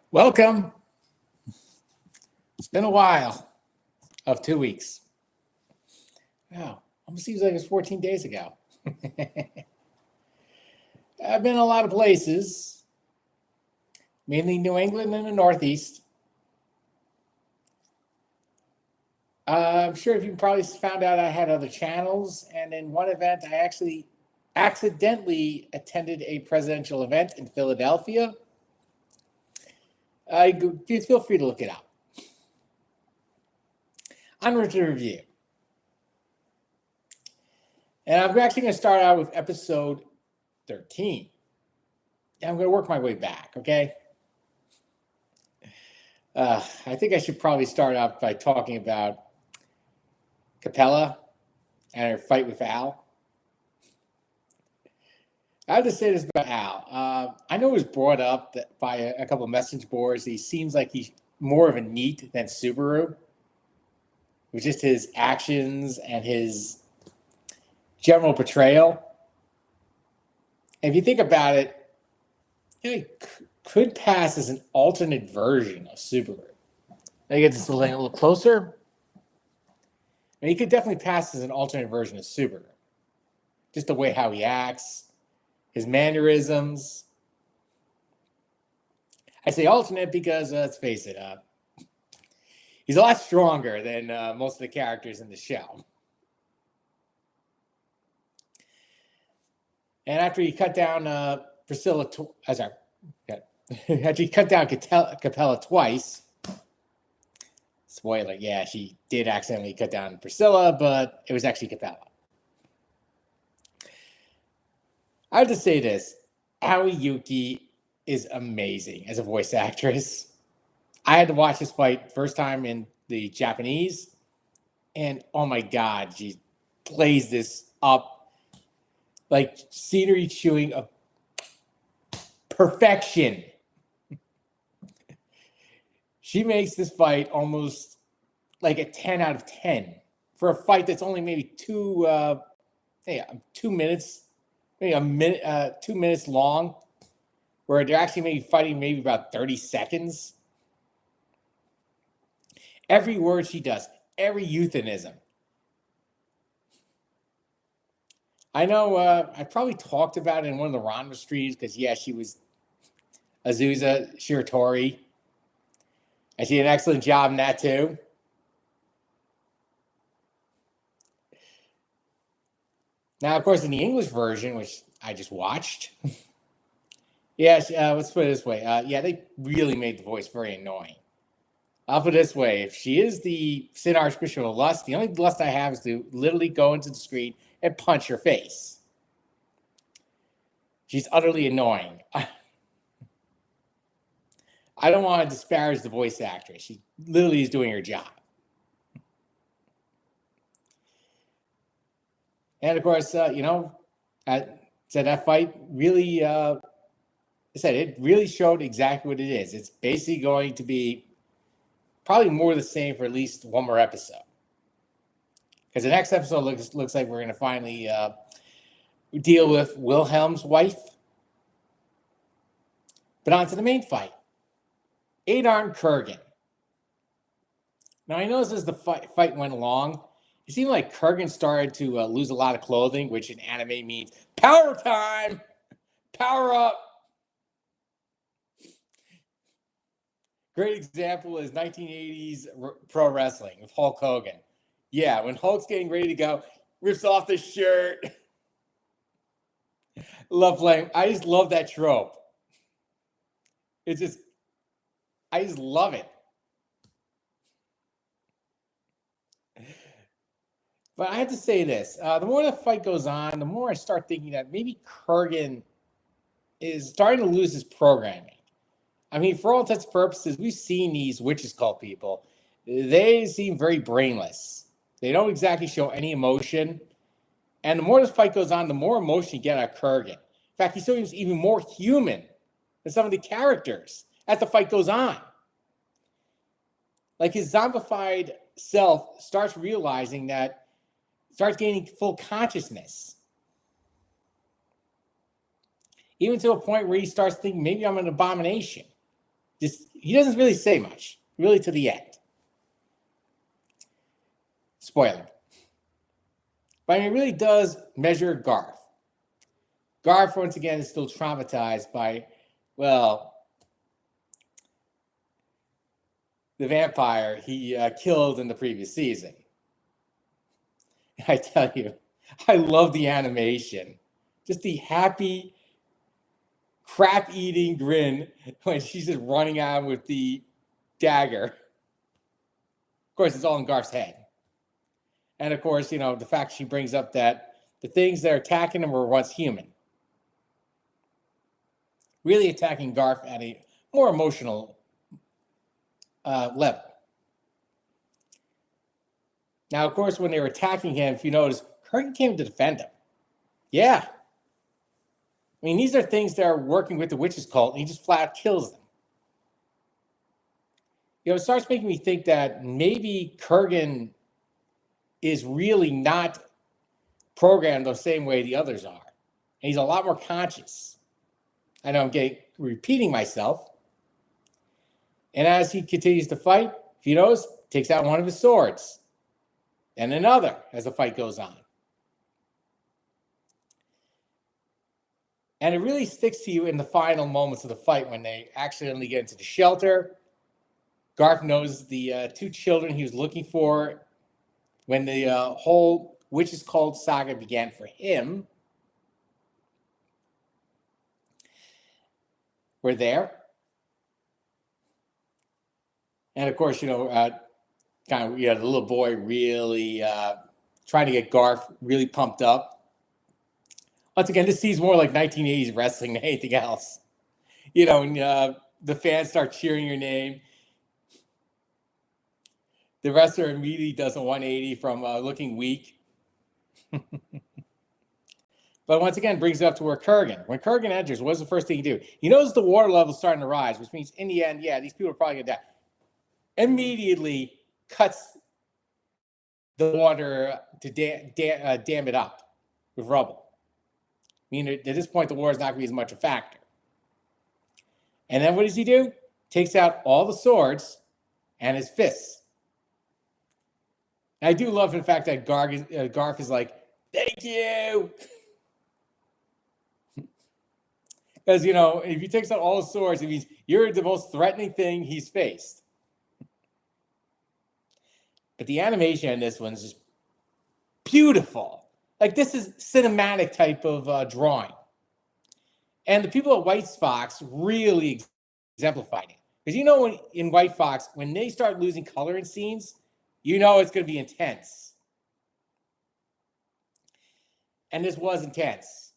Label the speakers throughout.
Speaker 1: Welcome. It's been a while of 2 weeks. Wow, almost seems like it's 14 days ago. I've been a lot of places, mainly New England and the Northeast. I'm sure if you probably found out I had other channels, and in one event, I actually accidentally attended a presidential event in Philadelphia. Feel free to look it up. Onward to review. And I'm actually going to start out with episode 13. And I'm going to work my way back, okay? I think I should probably start out by talking about Capella and her fight with Al. I have to say this about Al. I know it was brought up by a couple of message boards. He seems like he's more of a NEET than Subaru, with just his actions and his general portrayal. And if you think about it, he could pass as an alternate version of Subaru. Let me get this a little closer. And he could definitely pass as an alternate version of Subaru. Just the way how he acts, his mannerisms. I say alternate because, let's face it, he's a lot stronger than most of the characters in the show. And after he cut down after he cut down Capella twice, spoiler, yeah, she did accidentally cut down Priscilla, but it was actually Capella. I have to say this, Aoi Yuki is amazing as a voice actress. I had to watch this fight first time in the Japanese, and oh my God, she plays this up like scenery chewing of perfection. She makes this fight almost like a 10 out of 10 for a fight that's only maybe 2 minutes, maybe a minute, 2 minutes long, where they're actually maybe fighting maybe about 30 seconds. Every word she does, every euphemism. I know I probably talked about it in one of the Ranma streams because, yeah, she was Azusa Shiratori. And she did an excellent job in that, too. Now, of course, in the English version, which I just watched, yeah, let's put it this way. Yeah, they really made the voice very annoying. I'll put it this way. If she is the Sin Archbishop of Lust, the only lust I have is to literally go into the street and punch her face. She's utterly annoying. I don't want to disparage the voice actress. She literally is doing her job. And of course, that fight really, it really showed exactly what it is. It's basically going to be probably more the same for at least one more episode. Because the next episode looks like we're going to finally deal with Wilhelm's wife. But on to the main fight. Adar Kurgan. Now, I noticed as the fight went along, it seemed like Kurgan started to lose a lot of clothing, which in anime means power time, power up. Great example is 1980s pro wrestling with Hulk Hogan. Yeah, when Hulk's getting ready to go, rips off the shirt. I just love that trope. I just love it. But I have to say this. The more the fight goes on, the more I start thinking that maybe Kurgan is starting to lose his programming. I mean, for all intents and purposes, we've seen these witches cult people. They seem very brainless. They don't exactly show any emotion. And the more this fight goes on, the more emotion you get out of Kurgan. In fact, he seems even more human than some of the characters as the fight goes on. Like his zombified self starts gaining full consciousness. Even to a point where he starts thinking, maybe I'm an abomination. he doesn't really say much, really, to the end. Spoiler. But it really does measure Garf. Garf, once again, is still traumatized by, well, the vampire he killed in the previous season. I tell you, I love the animation. Just the happy, crap-eating grin when she's just running out with the dagger. Of course, it's all in Garf's head. And of course, you know, the fact she brings up that the things that are attacking him were once human. Really attacking Garf at a more emotional level. Now, of course, when they were attacking him, if you notice, Kurgan came to defend him. Yeah. I mean, these are things that are working with the witches cult, and he just flat out kills them. You know, it starts making me think that maybe Kurgan is really not programmed the same way the others are. And he's a lot more conscious. I know I'm repeating myself. And as he continues to fight, if you notice, takes out one of his swords. And another as the fight goes on. And it really sticks to you in the final moments of the fight when they accidentally get into the shelter. Garf knows the two children he was looking for when the whole Witches Cult saga began for him. Were there. And of course, you know, the little boy really trying to get Garf really pumped up. Once again, this seems more like 1980s wrestling than anything else. You know, when the fans start cheering your name, the wrestler immediately does a 180 from looking weak. But once again, brings it up to where Kurgan. When Kurgan enters, what's the first thing you do? He knows the water level is starting to rise, which means in the end, yeah, these people are probably going to die. Immediately cuts the water to dam it up with rubble. I mean, at this point, the water is not going to be as much a factor. And then what does he do? Takes out all the swords and his fists. And I do love the fact that Garf is like, thank you. Because, you know, if he takes out all the swords, it means you're the most threatening thing he's faced. But the animation in this one is just beautiful. Like, this is cinematic type of drawing. And the people at White Fox really exemplified it. Because you know, in White Fox, when they start losing color in scenes, you know it's going to be intense. And this was intense.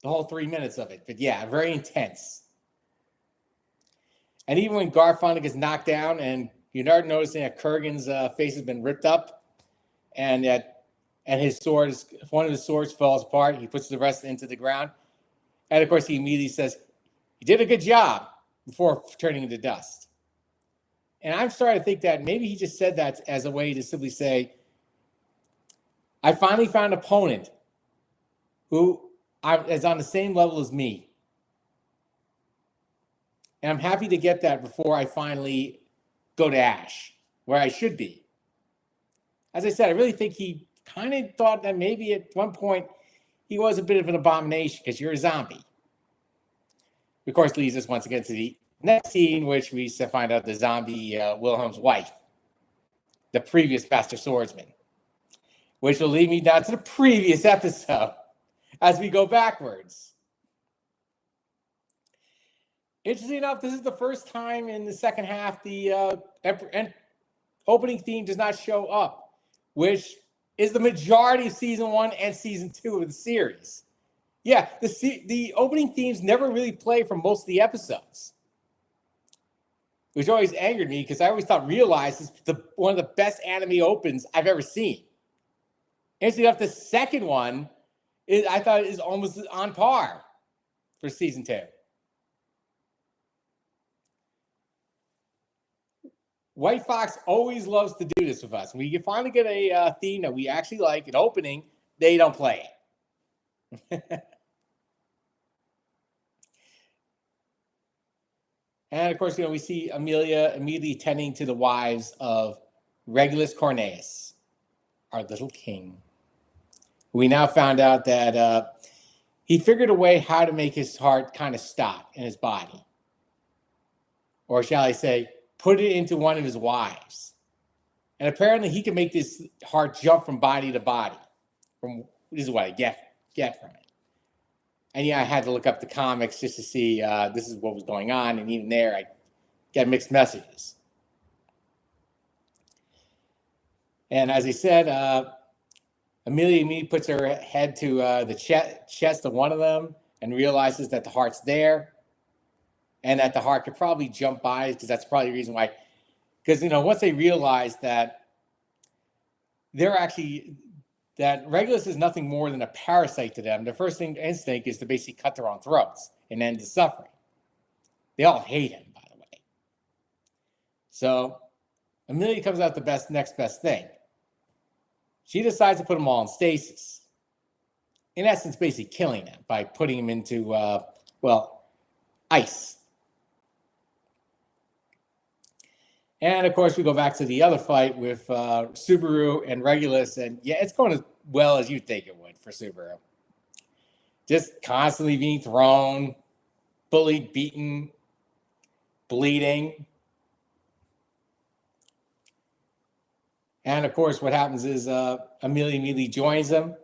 Speaker 1: The whole 3 minutes of it. But yeah, very intense. And even when Garf finally gets knocked down, and you start noticing that Kurgan's face has been ripped up, and his sword one of his swords falls apart. He puts the rest into the ground. And of course, he immediately says, "You did a good job," before turning into dust. And I'm starting to think that maybe he just said that as a way to simply say, I finally found an opponent who is on the same level as me. And I'm happy to get that before I finally go to Ash, where I should be. As I said, I really think he kind of thought that maybe at one point he was a bit of an abomination because you're a zombie. Of course, leads us once again to the next scene, which we find out the zombie Wilhelm's wife, the previous Master Swordsman, which will lead me down to the previous episode as we go backwards. Interesting enough, this is the first time in the second half the opening theme does not show up, which is the majority of season 1 and season 2 of the series. Yeah, the opening themes never really play for most of the episodes, which always angered me because I always thought Realize is one of the best anime opens I've ever seen. Interesting enough, the second one I thought is almost on par for season 2. White Fox always loves to do this with us. When you finally get a theme that we actually like, an opening, they don't play it. And of course, we see Emilia immediately tending to the wives of Regulus Corneus, our little king. We now found out that he figured a way how to make his heart kind of stop in his body. Or shall I say, put it into one of his wives. And apparently he can make this heart jump from body to body. This is what I get from it. And yeah, I had to look up the comics just to see this is what was going on. And even there, I got mixed messages. And as I said, Emilia immediately puts her head to the chest of one of them and realizes that the heart's there. And that the heart could probably jump by, because that's probably the reason why. Because, once they realize that that Regulus is nothing more than a parasite to them, their first instinct is to basically cut their own throats and end the suffering. They all hate him, by the way. So Emilia comes out the next best thing. She decides to put them all in stasis. In essence, basically killing them by putting them into, ice. And of course, we go back to the other fight with Subaru and Regulus, and yeah, it's going as well as you'd think it would for Subaru. Just constantly being thrown, bullied, beaten, bleeding. And of course, what happens is Emilia immediately joins them.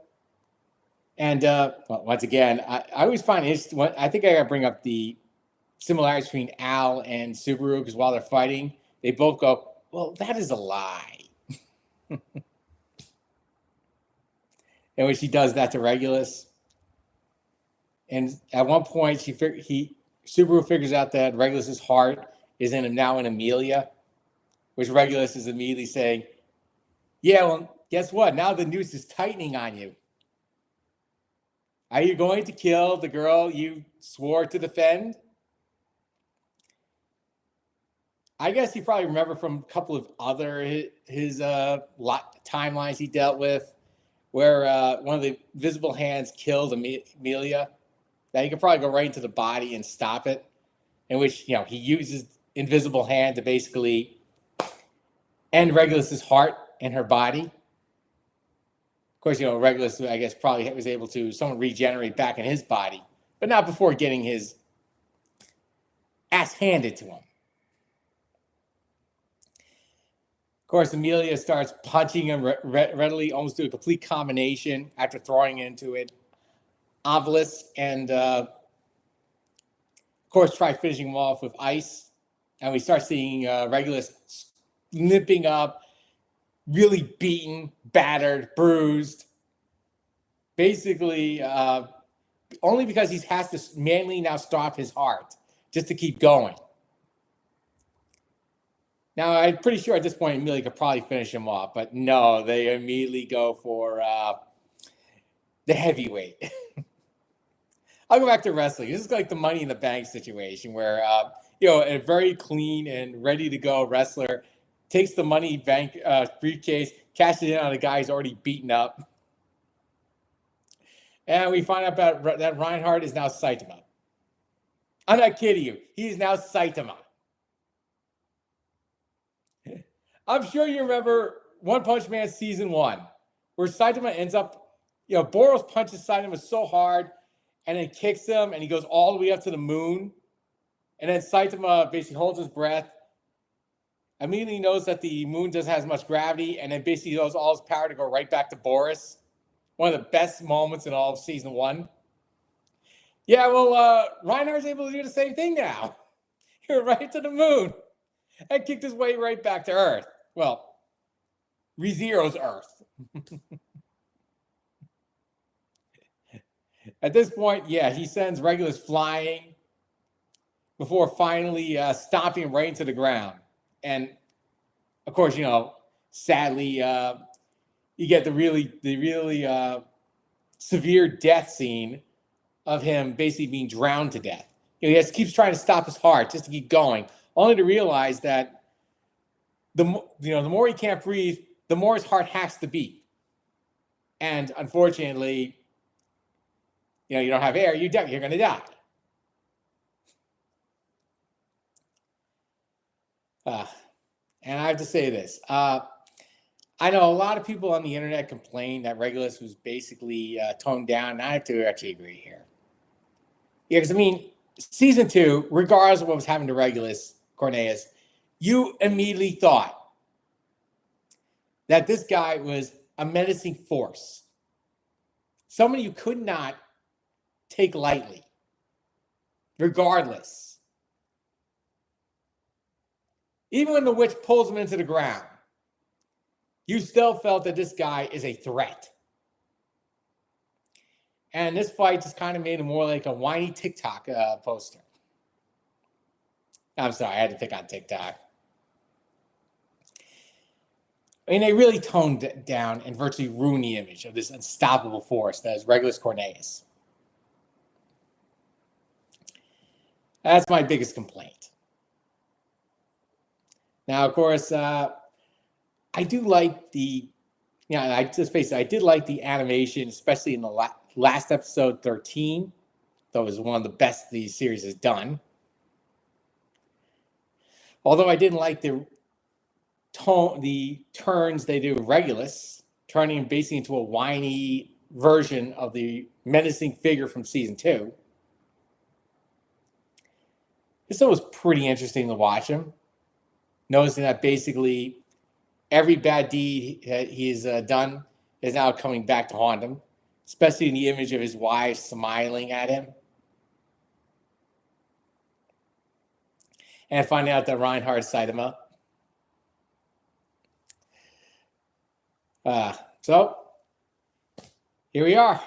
Speaker 1: And once again, I always find it, I think I got to bring up the similarities between Al and Subaru, because while they're fighting, they both go, well, that is a lie. And when she does that to Regulus, and at one point Subaru figures out that Regulus's heart is now in Emilia, which Regulus is immediately saying, yeah, well, guess what? Now the noose is tightening on you. Are you going to kill the girl you swore to defend? I guess you probably remember from a couple of other his timelines he dealt with, where one of the invisible hands killed Emilia. That he could probably go right into the body and stop it, in which he uses invisible hand to basically end Regulus's heart and her body. Of course, Regulus, I guess, probably was able to somewhat regenerate back in his body, but not before getting his ass handed to him. Of course, Emilia starts punching him readily, almost do a complete combination after throwing into it. Obelisk, and of course, try finishing him off with ice. And we start seeing Regulus limping up, really beaten, battered, bruised. Basically, only because he has to manually now stop his heart just to keep going. Now, I'm pretty sure at this point, Emilia could probably finish him off, but no, they immediately go for the heavyweight. I'll go back to wrestling. This is like the Money in the Bank situation where, a very clean and ready to go wrestler takes the Money Bank briefcase, cashes it in on a guy who's already beaten up. And we find out that Reinhard is now Saitama. I'm not kidding you. He is now Saitama. I'm sure you remember One Punch Man Season 1, where Saitama ends up, Boros punches Saitama so hard and then kicks him, and he goes all the way up to the moon. And then Saitama basically holds his breath, immediately knows that the moon doesn't have as much gravity, and then basically knows all his power to go right back to Boris. One of the best moments in all of Season 1. Yeah, well, Reinhardt's able to do the same thing now. He went right to the moon and kicked his way right back to Earth. Well, ReZero's Earth. At this point, yeah, he sends Regulus flying before finally stomping him right into the ground. And, of course, sadly, you get the really severe death scene of him basically being drowned to death. He just keeps trying to stop his heart just to keep going, only to realize that the more he can't breathe, the more his heart has to beat. And unfortunately, you don't have air, you're going to die. Uh, and I have to say this. I know a lot of people on the internet complain that Regulus was basically toned down, and I have to actually agree here. Yeah, because I mean, season 2, regardless of what was happening to Regulus, Cornelius, you immediately thought that this guy was a menacing force. Someone you could not take lightly, regardless. Even when the witch pulls him into the ground, you still felt that this guy is a threat. And this fight just kind of made him more like a whiny TikTok poster. I'm sorry, I had to pick on TikTok. I mean, they really toned it down and virtually ruined the image of this unstoppable force that is Regulus Cornelius. That's my biggest complaint. Now, of course, I do like the, I just face it, I did like the animation, especially in the last episode 13. That was one of the best the series has done. Although I didn't like the turns they do with Regulus, turning him basically into a whiny version of the menacing figure from season 2. This was pretty interesting to watch him, noticing that basically every bad deed that he's done is now coming back to haunt him, especially in the image of his wife smiling at him. And finding out that Reinhard signed him up. So, here we are.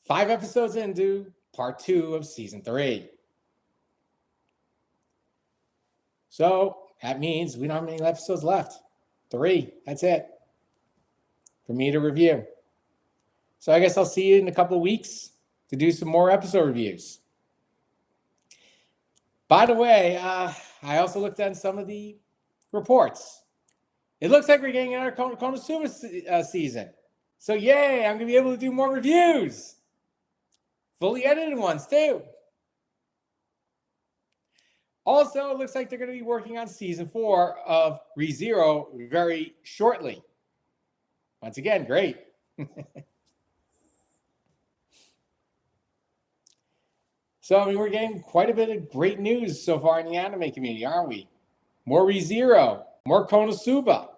Speaker 1: 5 episodes into part 2 of season 3. So, that means we don't have many episodes left. 3, that's it. For me to review. So I guess I'll see you in a couple of weeks to do some more episode reviews. By the way, I also looked at some of the reports. It looks like we're getting another Konosuba season. So yay, I'm going to be able to do more reviews. Fully edited ones too. Also, it looks like they're going to be working on season 4 of ReZero very shortly. Once again, great. So, I mean, we're getting quite a bit of great news so far in the anime community, aren't we? More ReZero, more Konosuba.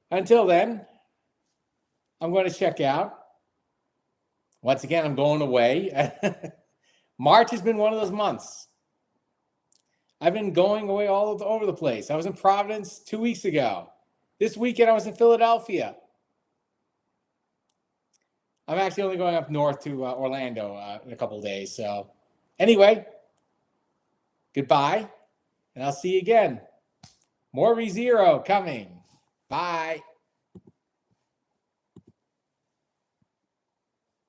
Speaker 1: Until then, I'm going to check out. Once again, I'm going away. March has been one of those months. I've been going away all over the place. I was in Providence 2 weeks ago. This weekend, I was in Philadelphia. I'm actually only going up north to Orlando in a couple of days. So anyway, goodbye, and I'll see you again. More ReZero coming. Bye.